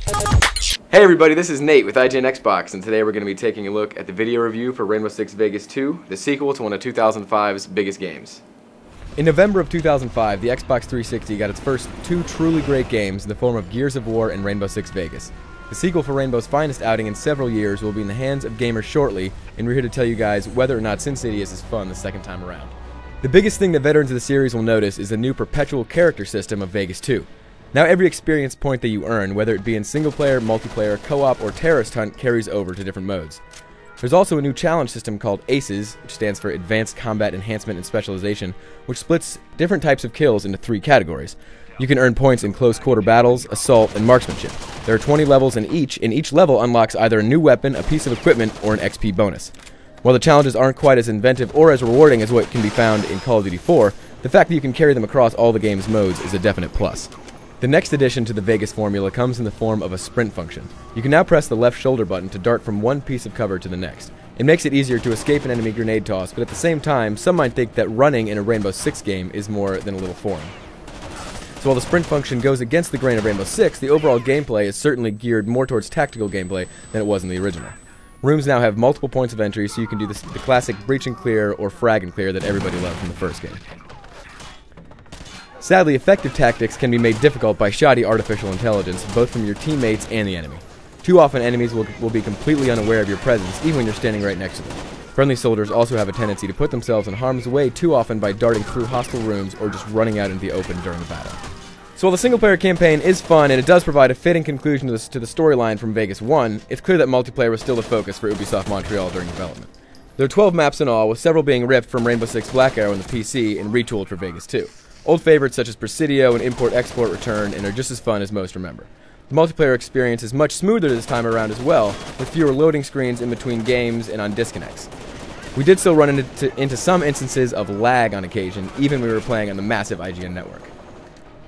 Hey everybody, this is Nate with IGN Xbox, and today we're going to be taking a look at the video review for Rainbow Six Vegas 2, the sequel to one of 2005's biggest games. In November of 2005, the Xbox 360 got its first two truly great games in the form of Gears of War and Rainbow Six Vegas. The sequel for Rainbow's finest outing in several years will be in the hands of gamers shortly, and we're here to tell you guys whether or not Sin City is as fun the second time around. The biggest thing that veterans of the series will notice is the new perpetual character system of Vegas 2. Now every experience point that you earn, whether it be in single-player, multiplayer, co-op, or terrorist hunt, carries over to different modes. There's also a new challenge system called ACES, which stands for Advanced Combat Enhancement and Specialization, which splits different types of kills into 3 categories. You can earn points in close-quarter battles, assault, and marksmanship. There are 20 levels in each, and each level unlocks either a new weapon, a piece of equipment, or an XP bonus. While the challenges aren't quite as inventive or as rewarding as what can be found in Call of Duty 4, the fact that you can carry them across all the game's modes is a definite plus. The next addition to the Vegas formula comes in the form of a sprint function. You can now press the left shoulder button to dart from one piece of cover to the next. It makes it easier to escape an enemy grenade toss, but at the same time, some might think that running in a Rainbow Six game is more than a little foreign. So while the sprint function goes against the grain of Rainbow Six, the overall gameplay is certainly geared more towards tactical gameplay than it was in the original. Rooms now have multiple points of entry, so you can do the classic breach and clear or frag and clear that everybody loved from the first game. Sadly, effective tactics can be made difficult by shoddy artificial intelligence, both from your teammates and the enemy. Too often enemies will be completely unaware of your presence, even when you're standing right next to them. Friendly soldiers also have a tendency to put themselves in harm's way too often by darting through hostile rooms or just running out into the open during the battle. So while the single-player campaign is fun and it does provide a fitting conclusion to the storyline from Vegas 1, it's clear that multiplayer was still the focus for Ubisoft Montreal during development. There are 12 maps in all, with several being ripped from Rainbow Six Black Arrow on the PC and retooled for Vegas 2. Old favorites such as Presidio and Import-Export return and are just as fun as most remember. The multiplayer experience is much smoother this time around as well, with fewer loading screens in between games and on disconnects. We did still run into some instances of lag on occasion, even when we were playing on the massive IGN network.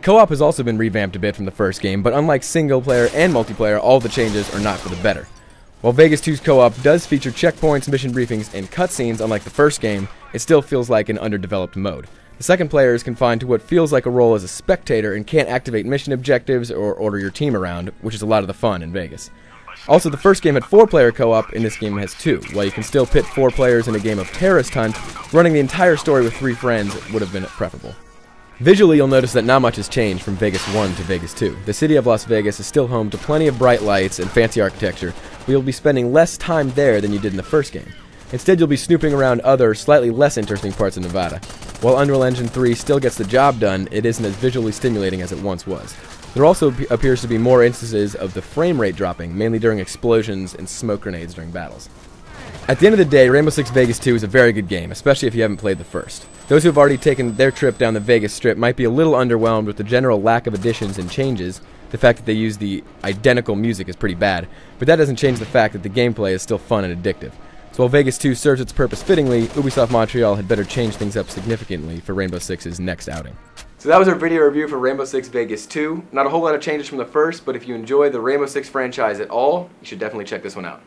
Co-op has also been revamped a bit from the first game, but unlike single-player and multiplayer, all the changes are not for the better. While Vegas 2's co-op does feature checkpoints, mission briefings, and cutscenes unlike the first game, it still feels like an underdeveloped mode. The second player is confined to what feels like a role as a spectator and can't activate mission objectives or order your team around, which is a lot of the fun in Vegas. Also, the first game had 4-player co-op, and this game has 2. While you can still pit 4 players in a game of terrorist hunt, running the entire story with 3 friends would have been preferable. Visually, you'll notice that not much has changed from Vegas 1 to Vegas 2. The city of Las Vegas is still home to plenty of bright lights and fancy architecture, but you'll be spending less time there than you did in the first game. Instead, you'll be snooping around other, slightly less interesting parts of Nevada. While Unreal Engine 3 still gets the job done, it isn't as visually stimulating as it once was. There also appears to be more instances of the frame rate dropping, mainly during explosions and smoke grenades during battles. At the end of the day, Rainbow Six Vegas 2 is a very good game, especially if you haven't played the first. Those who have already taken their trip down the Vegas Strip might be a little underwhelmed with the general lack of additions and changes. The fact that they use the identical music is pretty bad, but that doesn't change the fact that the gameplay is still fun and addictive. So while Vegas 2 serves its purpose fittingly, Ubisoft Montreal had better change things up significantly for Rainbow Six's next outing. So that was our video review for Rainbow Six Vegas 2. Not a whole lot of changes from the first, but if you enjoy the Rainbow Six franchise at all, you should definitely check this one out.